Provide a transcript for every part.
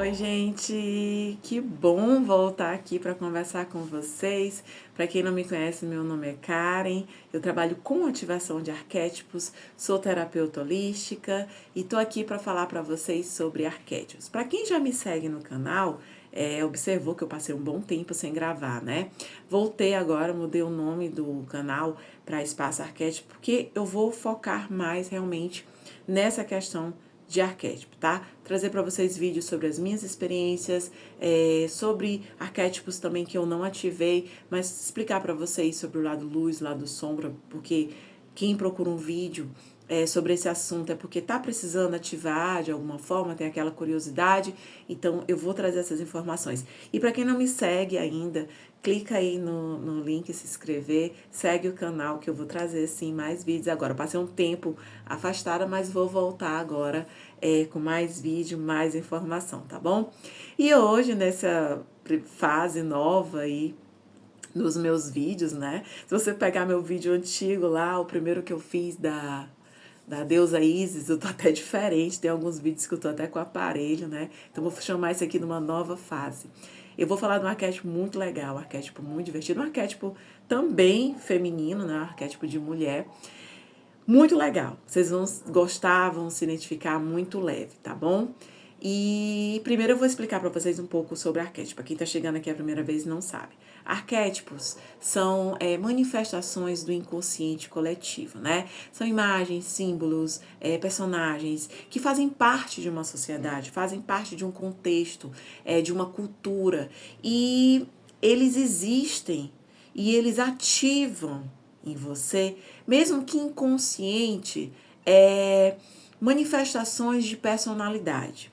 Oi, gente! Que bom voltar aqui para conversar com vocês. Para quem não me conhece, meu nome é Karen. Eu trabalho com ativação de arquétipos, sou terapeuta holística e estou aqui para falar para vocês sobre arquétipos. Para quem já me segue no canal, observou que eu passei um bom tempo sem gravar, né? Voltei agora, mudei o nome do canal para Espaço Arquétipo, porque eu vou focar mais realmente nessa questão de arquétipo, tá? Trazer para vocês vídeos sobre as minhas experiências, sobre arquétipos também que eu não ativei, mas explicar para vocês sobre o lado luz, lado sombra, porque quem procura um vídeo sobre esse assunto é porque tá precisando ativar de alguma forma, tem aquela curiosidade, então eu vou trazer essas informações. E para quem não me segue ainda, clica aí no link, se inscrever, segue o canal que eu vou trazer sim mais vídeos agora. Eu passei um tempo afastada, mas vou voltar agora com mais vídeo, mais informação, tá bom? E hoje, nessa fase nova aí, nos meus vídeos, né? Se você pegar meu vídeo antigo lá, o primeiro que eu fiz da deusa Isis, eu tô até diferente, tem alguns vídeos que eu tô até com aparelho, né? Então vou chamar isso aqui numa nova fase. Eu vou falar de um arquétipo muito legal, um arquétipo muito divertido, um arquétipo também feminino, né? Um arquétipo de mulher. Muito legal. Vocês vão gostar, vão se identificar, muito leve, tá bom? E primeiro eu vou explicar para vocês um pouco sobre arquétipo. Quem está chegando aqui a primeira vez não sabe. Arquétipos são manifestações do inconsciente coletivo, né? São imagens, símbolos, personagens que fazem parte de uma sociedade, fazem parte de um contexto, de uma cultura. E eles existem e eles ativam em você, mesmo que inconsciente, manifestações de personalidade.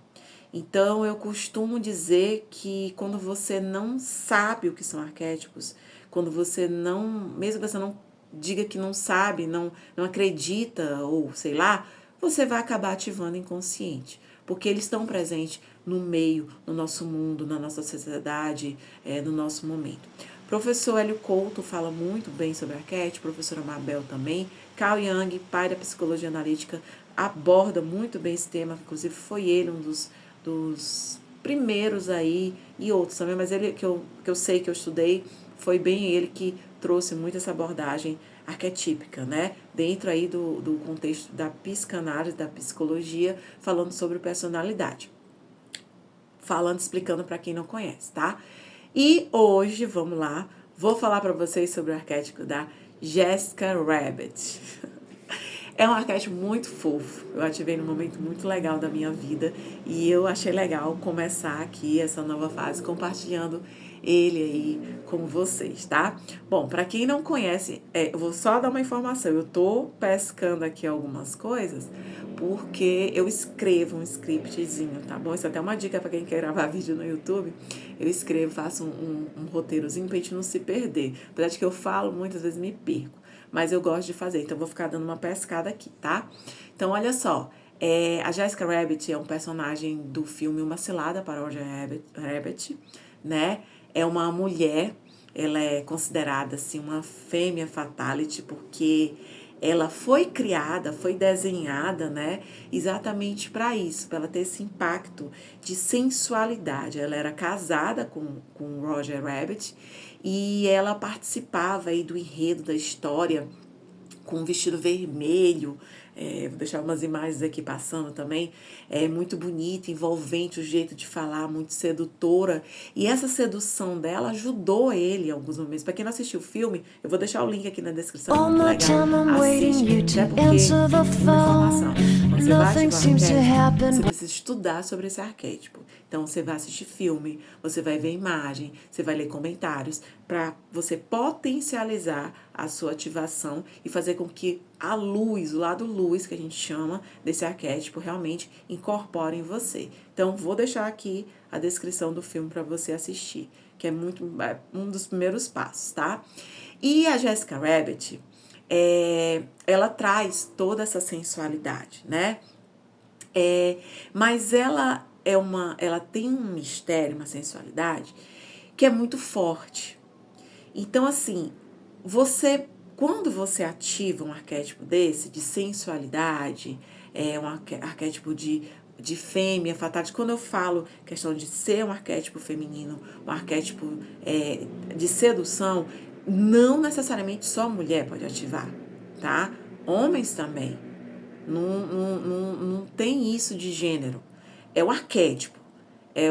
Então, eu costumo dizer que quando você não sabe o que são arquétipos, quando você não, mesmo que você não diga que não sabe, não acredita, ou sei lá, você vai acabar ativando inconsciente, porque eles estão presentes no meio, no nosso mundo, na nossa sociedade, no nosso momento. Professor Hélio Couto fala muito bem sobre arquétipo, professora Mabel também. Carl Jung, pai da psicologia analítica, aborda muito bem esse tema, inclusive foi ele um dos primeiros aí, e outros também, mas ele que eu sei que eu estudei, foi bem ele que trouxe muito essa abordagem arquetípica, né? Dentro aí do contexto da psicanálise, da psicologia, falando sobre personalidade. Explicando para quem não conhece, tá? E hoje, vamos lá, vou falar para vocês sobre o arquétipo da Jessica Rabbit. É um arquétipo muito fofo, eu ativei num momento muito legal da minha vida e eu achei legal começar aqui essa nova fase compartilhando ele aí com vocês, tá? Bom, para quem não conhece, eu vou só dar uma informação, eu tô pescando aqui algumas coisas porque eu escrevo um scriptzinho, tá bom? Isso é até uma dica para quem quer gravar vídeo no YouTube. Eu escrevo, faço um roteirozinho pra gente não se perder. Apesar de que eu falo, muitas vezes me perco. Mas eu gosto de fazer, então eu vou ficar dando uma pescada aqui, tá? Então, olha só. A Jessica Rabbit é um personagem do filme Uma Cilada para Roger Rabbit, né? É uma mulher, ela é considerada, assim, uma fêmea fatality, porque ela foi criada, foi desenhada, né, exatamente para isso, para ela ter esse impacto de sensualidade. Ela era casada com Roger Rabbit e ela participava aí do enredo da história com um vestido vermelho, vou deixar umas imagens aqui passando também, é muito bonita, envolvente, o jeito de falar, muito sedutora, e essa sedução dela ajudou ele em alguns momentos. Para quem não assistiu o filme, eu vou deixar o link aqui na descrição, é muito legal, assiste, até porque uma informação, quando você vai ativar o arquétipo, você precisa estudar sobre esse arquétipo. Então, você vai assistir filme, você vai ver imagem, você vai ler comentários, para você potencializar a sua ativação e fazer com que a luz, o lado luz que a gente chama desse arquétipo, realmente incorpore em você. Então, vou deixar aqui a descrição do filme para você assistir, que é um dos primeiros passos, tá? E a Jessica Rabbit, ela traz toda essa sensualidade, né? Mas ela tem um mistério, uma sensualidade que é muito forte. Então, assim, quando você ativa um arquétipo desse, de sensualidade, um arquétipo de de fêmea, fatality. Quando eu falo questão de ser um arquétipo feminino, um arquétipo de sedução, não necessariamente só mulher pode ativar, tá? Homens também. Não tem isso de gênero. É o arquétipo. É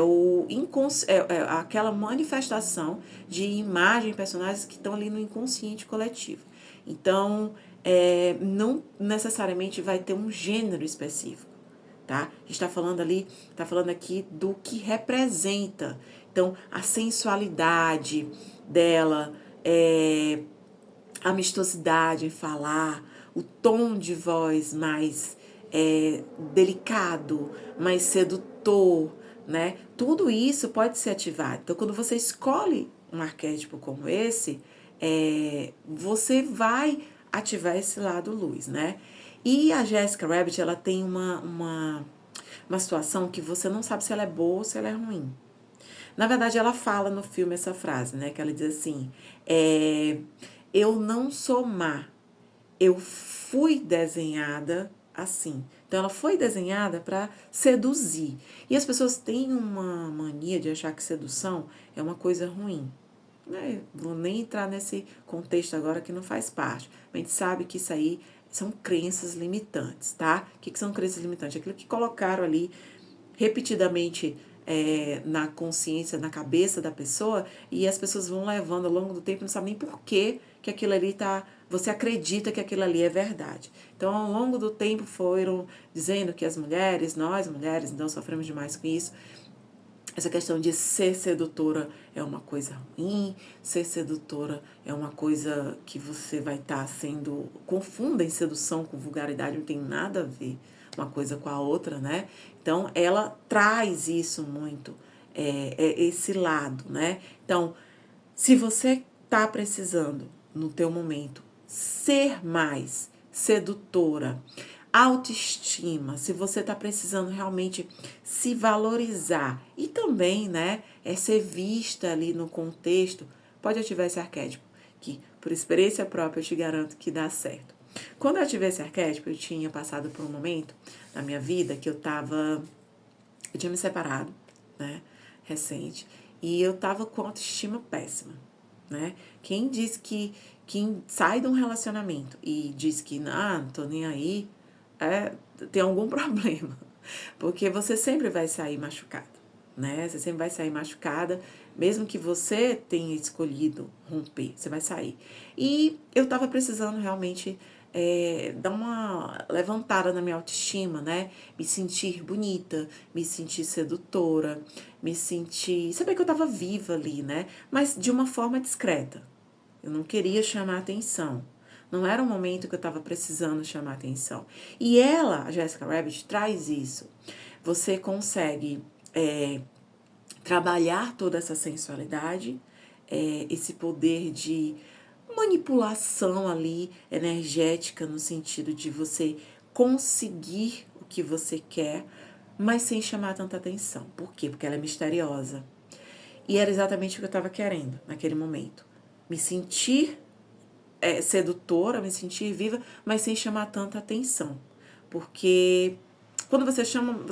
aquela manifestação de imagem, personagens que estão ali no inconsciente coletivo. Então, não necessariamente vai ter um gênero específico, tá? A gente está falando aqui do que representa. Então, a sensualidade dela, a amistosidade em falar, o tom de voz mais delicado, mais sedutor, né? Tudo isso pode ser ativado. Então, quando você escolhe um arquétipo como esse, você vai ativar esse lado luz, né? E a Jessica Rabbit, ela tem uma situação que você não sabe se ela é boa ou se ela é ruim. Na verdade, ela fala no filme essa frase, né? Que ela diz assim, eu não sou má, eu fui desenhada assim. Então, ela foi desenhada para seduzir. E as pessoas têm uma mania de achar que sedução é uma coisa ruim. Vou nem entrar nesse contexto agora que não faz parte. A gente sabe que isso aí são crenças limitantes, tá? O que são crenças limitantes? Aquilo que colocaram ali repetidamente na consciência, na cabeça da pessoa, e as pessoas vão levando ao longo do tempo, não sabem nem por que aquilo ali tá. Você acredita que aquilo ali é verdade. Então, ao longo do tempo, foram dizendo que nós mulheres, então sofremos demais com isso. Essa questão de ser sedutora é uma coisa ruim, ser sedutora é uma coisa que você vai estar sendo. Confundem sedução com vulgaridade, não tem nada a ver uma coisa com a outra, né? Então, ela traz isso muito, esse lado, né? Então, se você está precisando, no teu momento, ser mais sedutora, autoestima, se você está precisando realmente se valorizar e também, né, ser vista ali no contexto, pode ativar esse arquétipo, que por experiência própria eu te garanto que dá certo. Quando eu ativei esse arquétipo, eu tinha passado por um momento na minha vida que eu tinha me separado, né, recente, e eu tava com autoestima péssima, né? Quem sai de um relacionamento e diz que não tô nem aí, tem algum problema, porque você sempre vai sair machucada, né? Você sempre vai sair machucada, mesmo que você tenha escolhido romper, você vai sair. E eu tava precisando realmente dar uma levantada na minha autoestima, né? Me sentir bonita, me sentir sedutora, saber que eu tava viva ali, né? Mas de uma forma discreta. Eu não queria chamar atenção. Não era um momento que eu estava precisando chamar atenção. E ela, a Jessica Rabbit, traz isso. Você consegue trabalhar toda essa sensualidade, esse poder de manipulação ali, energética, no sentido de você conseguir o que você quer, mas sem chamar tanta atenção. Por quê? Porque ela é misteriosa. E era exatamente o que eu estava querendo naquele momento. Me sentir sedutora, me sentir viva, mas sem chamar tanta atenção. Porque quando você chama...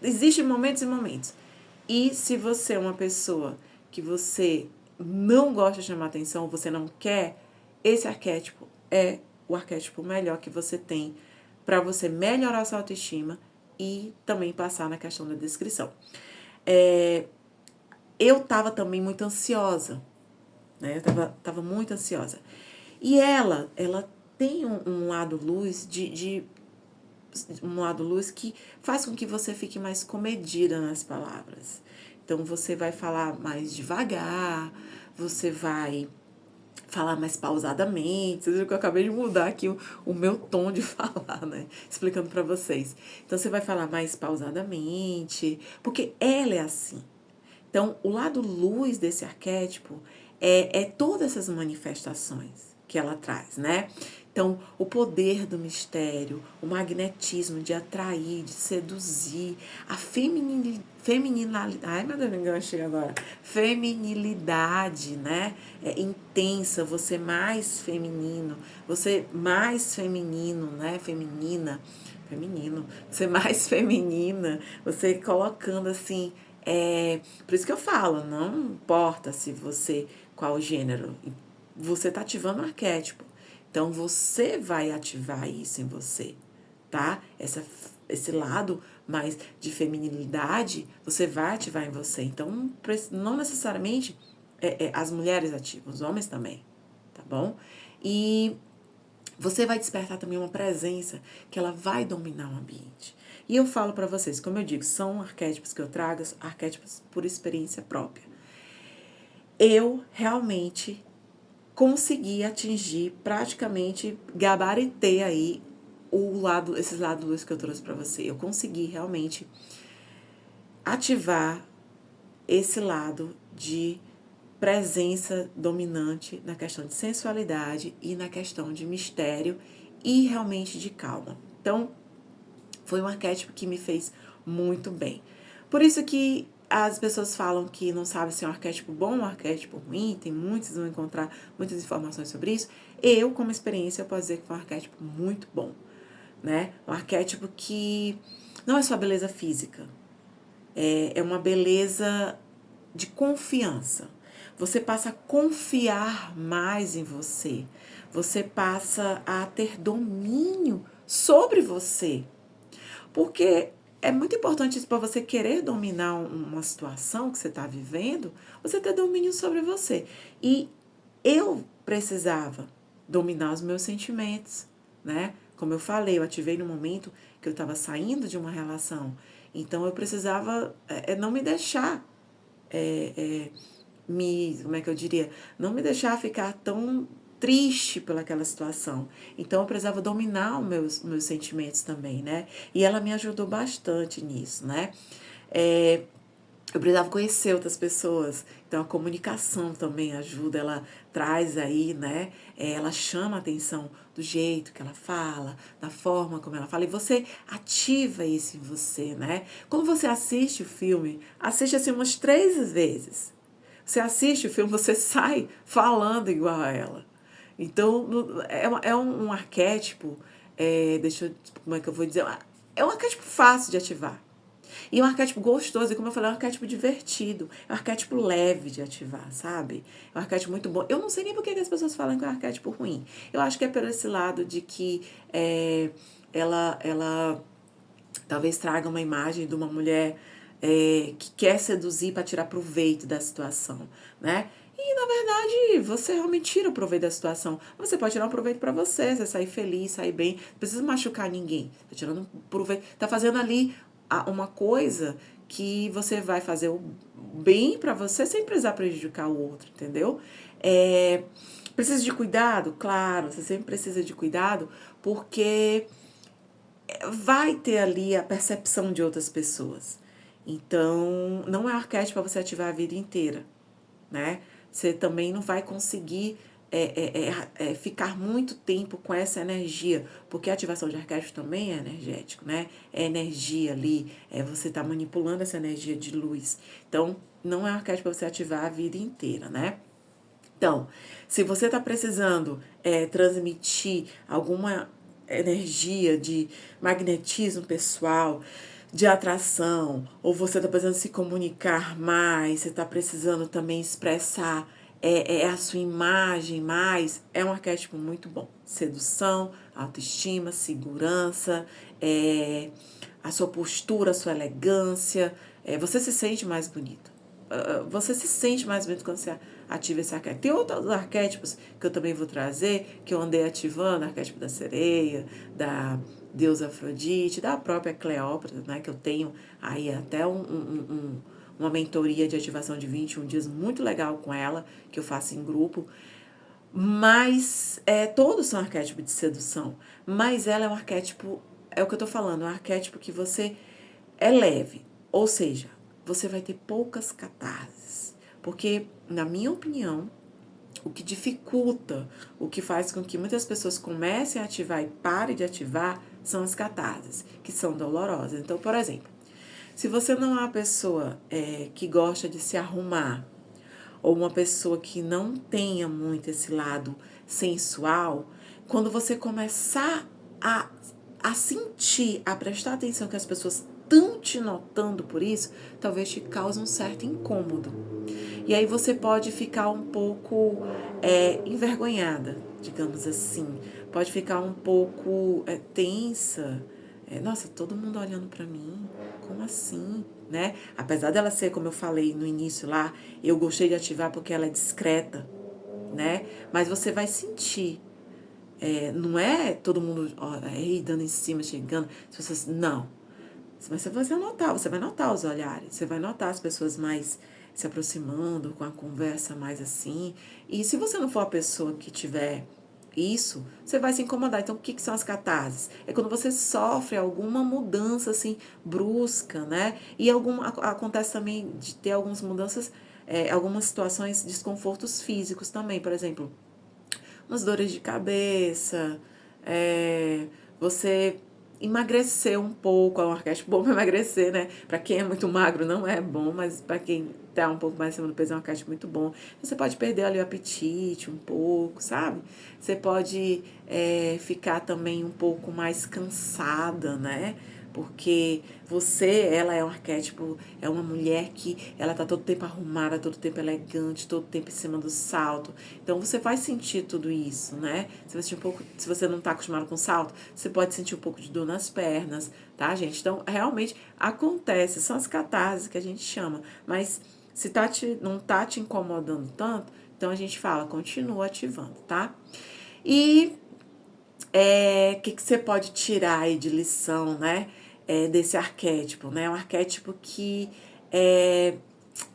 Existem momentos e momentos. E se você é uma pessoa que você não gosta de chamar atenção, você não quer, esse arquétipo é o arquétipo melhor que você tem para você melhorar a sua autoestima e também passar na questão da descrição. Eu estava também muito ansiosa, né? Eu tava muito ansiosa. E ela tem um lado luz um lado luz que faz com que você fique mais comedida nas palavras. Então, você vai falar mais devagar, você vai falar mais pausadamente. Vocês viram que eu acabei de mudar aqui o meu tom de falar, né? Explicando pra vocês. Então, você vai falar mais pausadamente, porque ela é assim. Então, o lado luz desse arquétipo é todas essas manifestações que ela traz, né? Então, o poder do mistério, o magnetismo de atrair, de seduzir, a feminilidade, ai meu Deus, me enganchei agora, feminilidade, né? Intensa, você mais feminino, você mais feminino, né? Feminina, feminino, você mais feminina, você colocando assim, por isso que eu falo, não importa se você, qual gênero, você tá ativando o arquétipo, então você vai ativar isso em você, tá? Esse lado mais de feminilidade, você vai ativar em você, então não necessariamente as mulheres ativam, os homens também, tá bom? E você vai despertar também uma presença que ela vai dominar o ambiente. E eu falo para vocês, como eu digo, são arquétipos que eu trago, arquétipos por experiência própria. Eu realmente consegui atingir, praticamente gabaritei aí esses lados que eu trouxe para você. Eu consegui realmente ativar esse lado de presença dominante na questão de sensualidade e na questão de mistério e realmente de calma. Então, foi um arquétipo que me fez muito bem. Por isso que as pessoas falam que não sabem se é um arquétipo bom ou um arquétipo ruim, tem muitos, vão encontrar muitas informações sobre isso. Eu, como experiência, eu posso dizer que foi um arquétipo muito bom, né? Um arquétipo que não é só beleza física, é uma beleza de confiança. Você passa a confiar mais em você. Você passa a ter domínio sobre você. Porque é muito importante isso para você querer dominar uma situação que você está vivendo, você ter domínio sobre você. E eu precisava dominar os meus sentimentos, né? Como eu falei, eu ativei no momento que eu estava saindo de uma relação. Então eu precisava não me deixar como é que eu diria? Não me deixar ficar tão triste pelaquela situação. Então eu precisava dominar os meus sentimentos também, né? E ela me ajudou bastante nisso, né? Eu precisava conhecer outras pessoas, então a comunicação também ajuda, ela traz aí, né? Ela chama a atenção do jeito que ela fala, da forma como ela fala, e você ativa isso em você, né? Quando você assiste o filme, assiste assim umas 3 vezes. Você assiste o filme, você sai falando igual a ela. Então, é um arquétipo, como é que eu vou dizer? É um arquétipo fácil de ativar. E é um arquétipo gostoso, e como eu falei, é um arquétipo divertido, é um arquétipo leve de ativar, sabe? É um arquétipo muito bom. Eu não sei nem por que as pessoas falam que é um arquétipo ruim. Eu acho que é por esse lado de que ela talvez traga uma imagem de uma mulher que quer seduzir para tirar proveito da situação, né? E, na verdade, você realmente tira o proveito da situação. Você pode tirar um proveito para você sair feliz, sair bem. Não precisa machucar ninguém. Tá tirando um proveito. Tá fazendo ali uma coisa que você vai fazer o bem para você sem precisar prejudicar o outro, entendeu? Precisa de cuidado? Claro, você sempre precisa de cuidado, porque vai ter ali a percepção de outras pessoas. Então, não é um arquétipo para você ativar a vida inteira, né? Você também não vai conseguir ficar muito tempo com essa energia, porque a ativação de arquétipo também é energético, né? É energia ali, você tá manipulando essa energia de luz. Então, não é um arquétipo para você ativar a vida inteira, né? Então, se você está precisando transmitir alguma energia de magnetismo pessoal, de atração, ou você está precisando se comunicar mais, você está precisando também expressar a sua imagem mais, é um arquétipo muito bom. Sedução, autoestima, segurança, a sua postura, a sua elegância, você se sente mais bonito. Você se sente mais bonito quando você ativa esse arquétipo. Tem outros arquétipos que eu também vou trazer, que eu andei ativando, o arquétipo da sereia, da deusa Afrodite, da própria Cleópatra, né, que eu tenho aí até uma mentoria de ativação de 21 dias muito legal com ela, que eu faço em grupo. Mas todos são arquétipos de sedução. Mas ela é um arquétipo, é o que eu tô falando, é um arquétipo que você é leve. Ou seja, você vai ter poucas catarses. Porque, na minha opinião, o que dificulta, o que faz com que muitas pessoas comecem a ativar e parem de ativar, são as catarses, que são dolorosas. Então, por exemplo, se você não é uma pessoa que gosta de se arrumar, ou uma pessoa que não tenha muito esse lado sensual, quando você começar a a sentir, a prestar atenção que as pessoas estão te notando por isso, talvez te cause um certo incômodo. E aí você pode ficar um pouco envergonhada, digamos assim. Pode ficar um pouco tensa. Nossa, todo mundo olhando pra mim, como assim, né? Apesar dela ser, como eu falei no início lá, eu gostei de ativar porque ela é discreta, né? Mas você vai sentir. Não é todo mundo dando em cima, chegando. Não. Mas você vai notar os olhares, você vai notar as pessoas mais se aproximando, com a conversa mais assim. E se você não for a pessoa que tiver isso, você vai se incomodar. Então, o que são as catarses? É quando você sofre alguma mudança, assim, brusca, né? E acontece também de ter algumas mudanças, algumas situações, desconfortos físicos também. Por exemplo, umas dores de cabeça, você emagrecer um pouco, é um arquétipo bom para emagrecer, né? Para quem é muito magro não é bom, mas para quem tá um pouco mais acima do peso é um arquétipo muito bom. Você pode perder ali o apetite um pouco, sabe? Você pode ficar também um pouco mais cansada, né? Porque ela é um arquétipo, é uma mulher que ela tá todo tempo arrumada, todo tempo elegante, todo tempo em cima do salto. Então você vai sentir tudo isso, né? Você vai sentir um pouco, se você não tá acostumado com salto, você pode sentir um pouco de dor nas pernas, tá, gente? Então realmente acontece, são as catarses que a gente chama, mas se não tá te incomodando tanto, então a gente fala, continua ativando, tá? E que você pode tirar aí de lição, né? Desse arquétipo, né? Um arquétipo que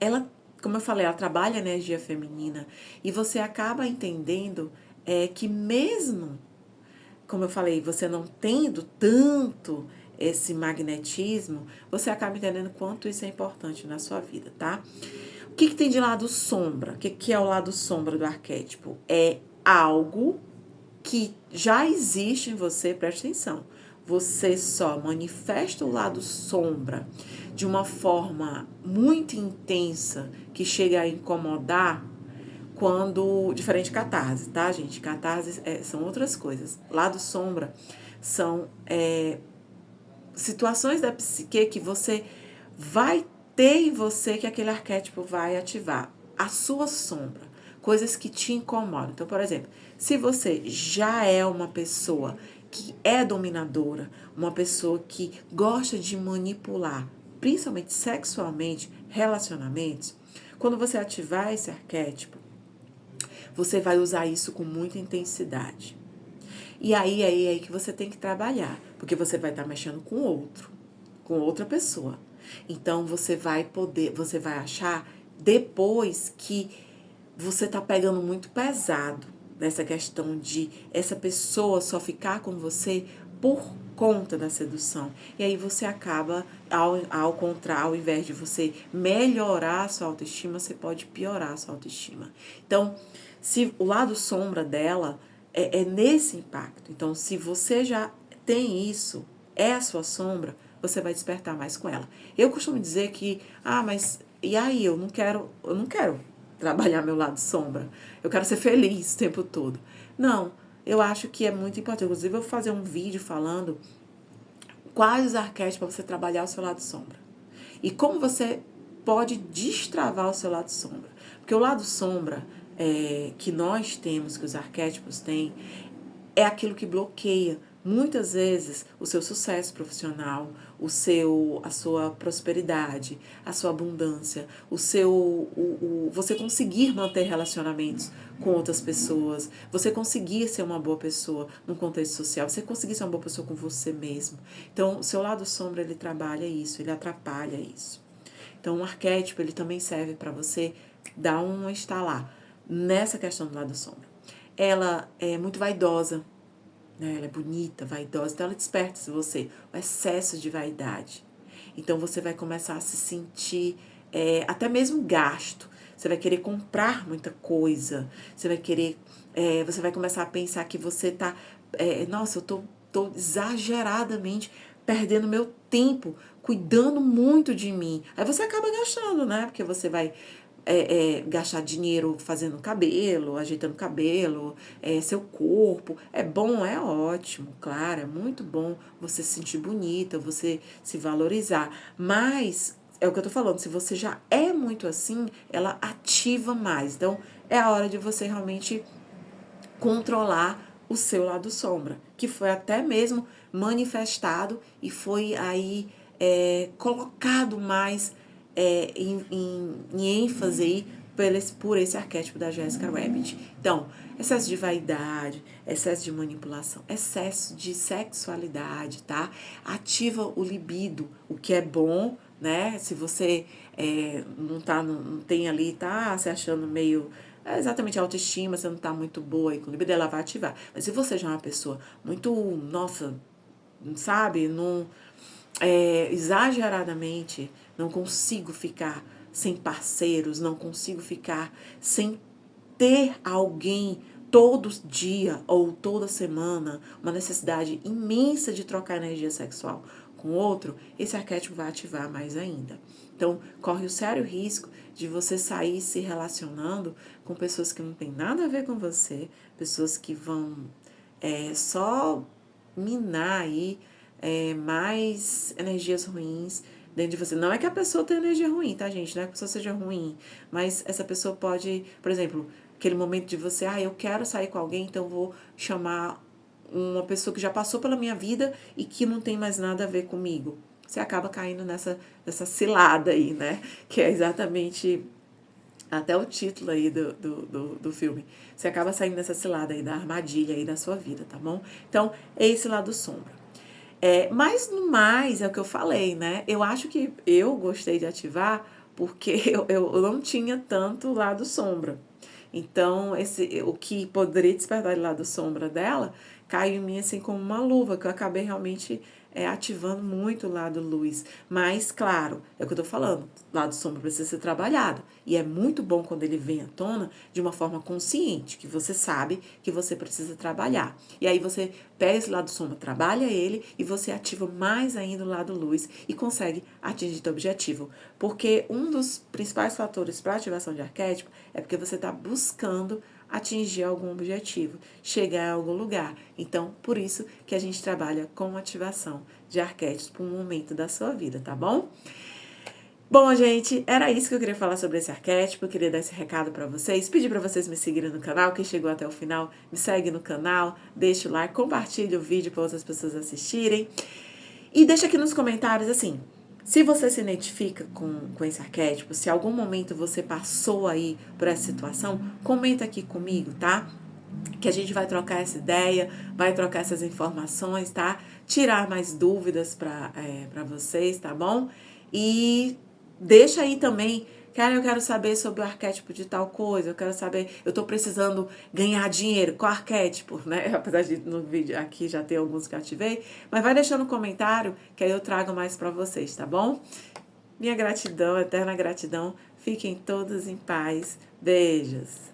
ela, como eu falei, ela trabalha a energia feminina e você acaba entendendo que mesmo, como eu falei, você não tendo tanto esse magnetismo, você acaba entendendo quanto isso é importante na sua vida, tá? O que tem de lado sombra? O que é o lado sombra do arquétipo? É algo que já existe em você, presta atenção. Você só manifesta o lado sombra de uma forma muito intensa que chega a incomodar quando... Diferente de catarse, tá, gente? Catarse são outras coisas. Lado sombra são situações da psique que você vai ter em você que aquele arquétipo vai ativar. A sua sombra. Coisas que te incomodam. Então, por exemplo, se você já é uma pessoa que é dominadora, uma pessoa que gosta de manipular, principalmente sexualmente, relacionamentos, quando você ativar esse arquétipo, você vai usar isso com muita intensidade. E aí é aí que você tem que trabalhar, porque você vai estar mexendo com outro, com outra pessoa. Então você vai achar depois que você tá pegando muito pesado nessa questão de essa pessoa só ficar com você por conta da sedução. E aí você acaba, ao invés de você melhorar a sua autoestima, você pode piorar a sua autoestima. Então, se o lado sombra dela é nesse impacto. Então, se você já tem isso, é a sua sombra, você vai despertar mais com ela. Eu costumo dizer que, mas e aí, eu não quero trabalhar meu lado sombra. Eu quero ser feliz o tempo todo. Não, eu acho que é muito importante. Inclusive, eu vou fazer um vídeo falando quais os arquétipos para você trabalhar o seu lado sombra. E como você pode destravar o seu lado sombra. Porque o lado sombra que nós temos, que os arquétipos têm, é aquilo que bloqueia muitas vezes o seu sucesso profissional, a sua prosperidade, a sua abundância, você conseguir manter relacionamentos com outras pessoas, você conseguir ser uma boa pessoa no contexto social, você conseguir ser uma boa pessoa com você mesmo. Então, o seu lado sombra, ele trabalha isso, ele atrapalha isso. Então, o arquétipo, ele também serve para você dar um estalar nessa questão do lado sombra. Ela é muito vaidosa, né? Ela é bonita, vaidosa, então ela desperta em você o excesso de vaidade. Então você vai começar a se sentir até mesmo gasto. Você vai querer comprar muita coisa. Você vai começar a pensar que você tá, nossa, eu tô exageradamente perdendo meu tempo, cuidando muito de mim. Aí você acaba gastando, né? Porque você vai gastar dinheiro fazendo cabelo, ajeitando cabelo, seu corpo. É bom, é ótimo, claro, é muito bom você se sentir bonita, você se valorizar. Mas, é o que eu tô falando, se você já é muito assim, ela ativa mais. Então, é a hora de você realmente controlar o seu lado sombra, que foi até mesmo manifestado e foi aí colocado mais em ênfase aí por esse arquétipo da Jessica Rabbit. Então, excesso de vaidade, excesso de manipulação, excesso de sexualidade, tá? Ativa o libido, o que é bom, né? Se você não tem ali, tá se achando meio exatamente a autoestima, você não tá muito boa e com libido, ela vai ativar. Mas se você já é uma pessoa muito, nossa, sabe, não exageradamente, não consigo ficar sem parceiros, não consigo ficar sem ter alguém todo dia ou toda semana, uma necessidade imensa de trocar energia sexual com outro, esse arquétipo vai ativar mais ainda. Então, corre o sério risco de você sair se relacionando com pessoas que não tem nada a ver com você, pessoas que vão só minar aí mais energias ruins dentro de você. Não é que a pessoa tenha energia ruim, tá, gente? Não é que a pessoa seja ruim, mas essa pessoa pode, por exemplo, aquele momento de você, eu quero sair com alguém, então vou chamar uma pessoa que já passou pela minha vida e que não tem mais nada a ver comigo. Você acaba caindo nessa cilada aí, né? Que é exatamente até o título aí do filme. Você acaba saindo dessa cilada aí, da armadilha aí da sua vida, tá bom? Então, é esse lado sombra. Mas no mais, é o que eu falei, né? Eu acho que eu gostei de ativar porque eu não tinha tanto lado sombra. Então, o que poderia despertar de lado sombra dela caiu em mim assim como uma luva, que eu acabei realmente ativando muito o lado luz. Mas, claro, é o que eu tô falando, o lado sombra precisa ser trabalhado. E é muito bom quando ele vem à tona de uma forma consciente, que você sabe que você precisa trabalhar. E aí você pega esse lado sombra, trabalha ele e você ativa mais ainda o lado luz e consegue atingir seu objetivo. Porque um dos principais fatores para ativação de arquétipo é porque você está buscando atingir algum objetivo, chegar a algum lugar. Então, por isso que a gente trabalha com ativação de arquétipos por um momento da sua vida, tá bom? Bom, gente, era isso que eu queria falar sobre esse arquétipo, eu queria dar esse recado para vocês, pedir para vocês me seguirem no canal, quem chegou até o final, me segue no canal, deixa o like, compartilha o vídeo para outras pessoas assistirem e deixa aqui nos comentários, assim, se você se identifica com esse arquétipo, se em algum momento você passou aí por essa situação, comenta aqui comigo, tá? Que a gente vai trocar essa ideia, vai trocar essas informações, tá? Tirar mais dúvidas para vocês, tá bom? E deixa aí também, cara, eu quero saber sobre o arquétipo de tal coisa, eu quero saber, eu tô precisando ganhar dinheiro, qual arquétipo, né? Apesar de no vídeo aqui já ter alguns que ativei, mas vai deixando um comentário que aí eu trago mais para vocês, tá bom? Minha gratidão, eterna gratidão, fiquem todos em paz, beijos!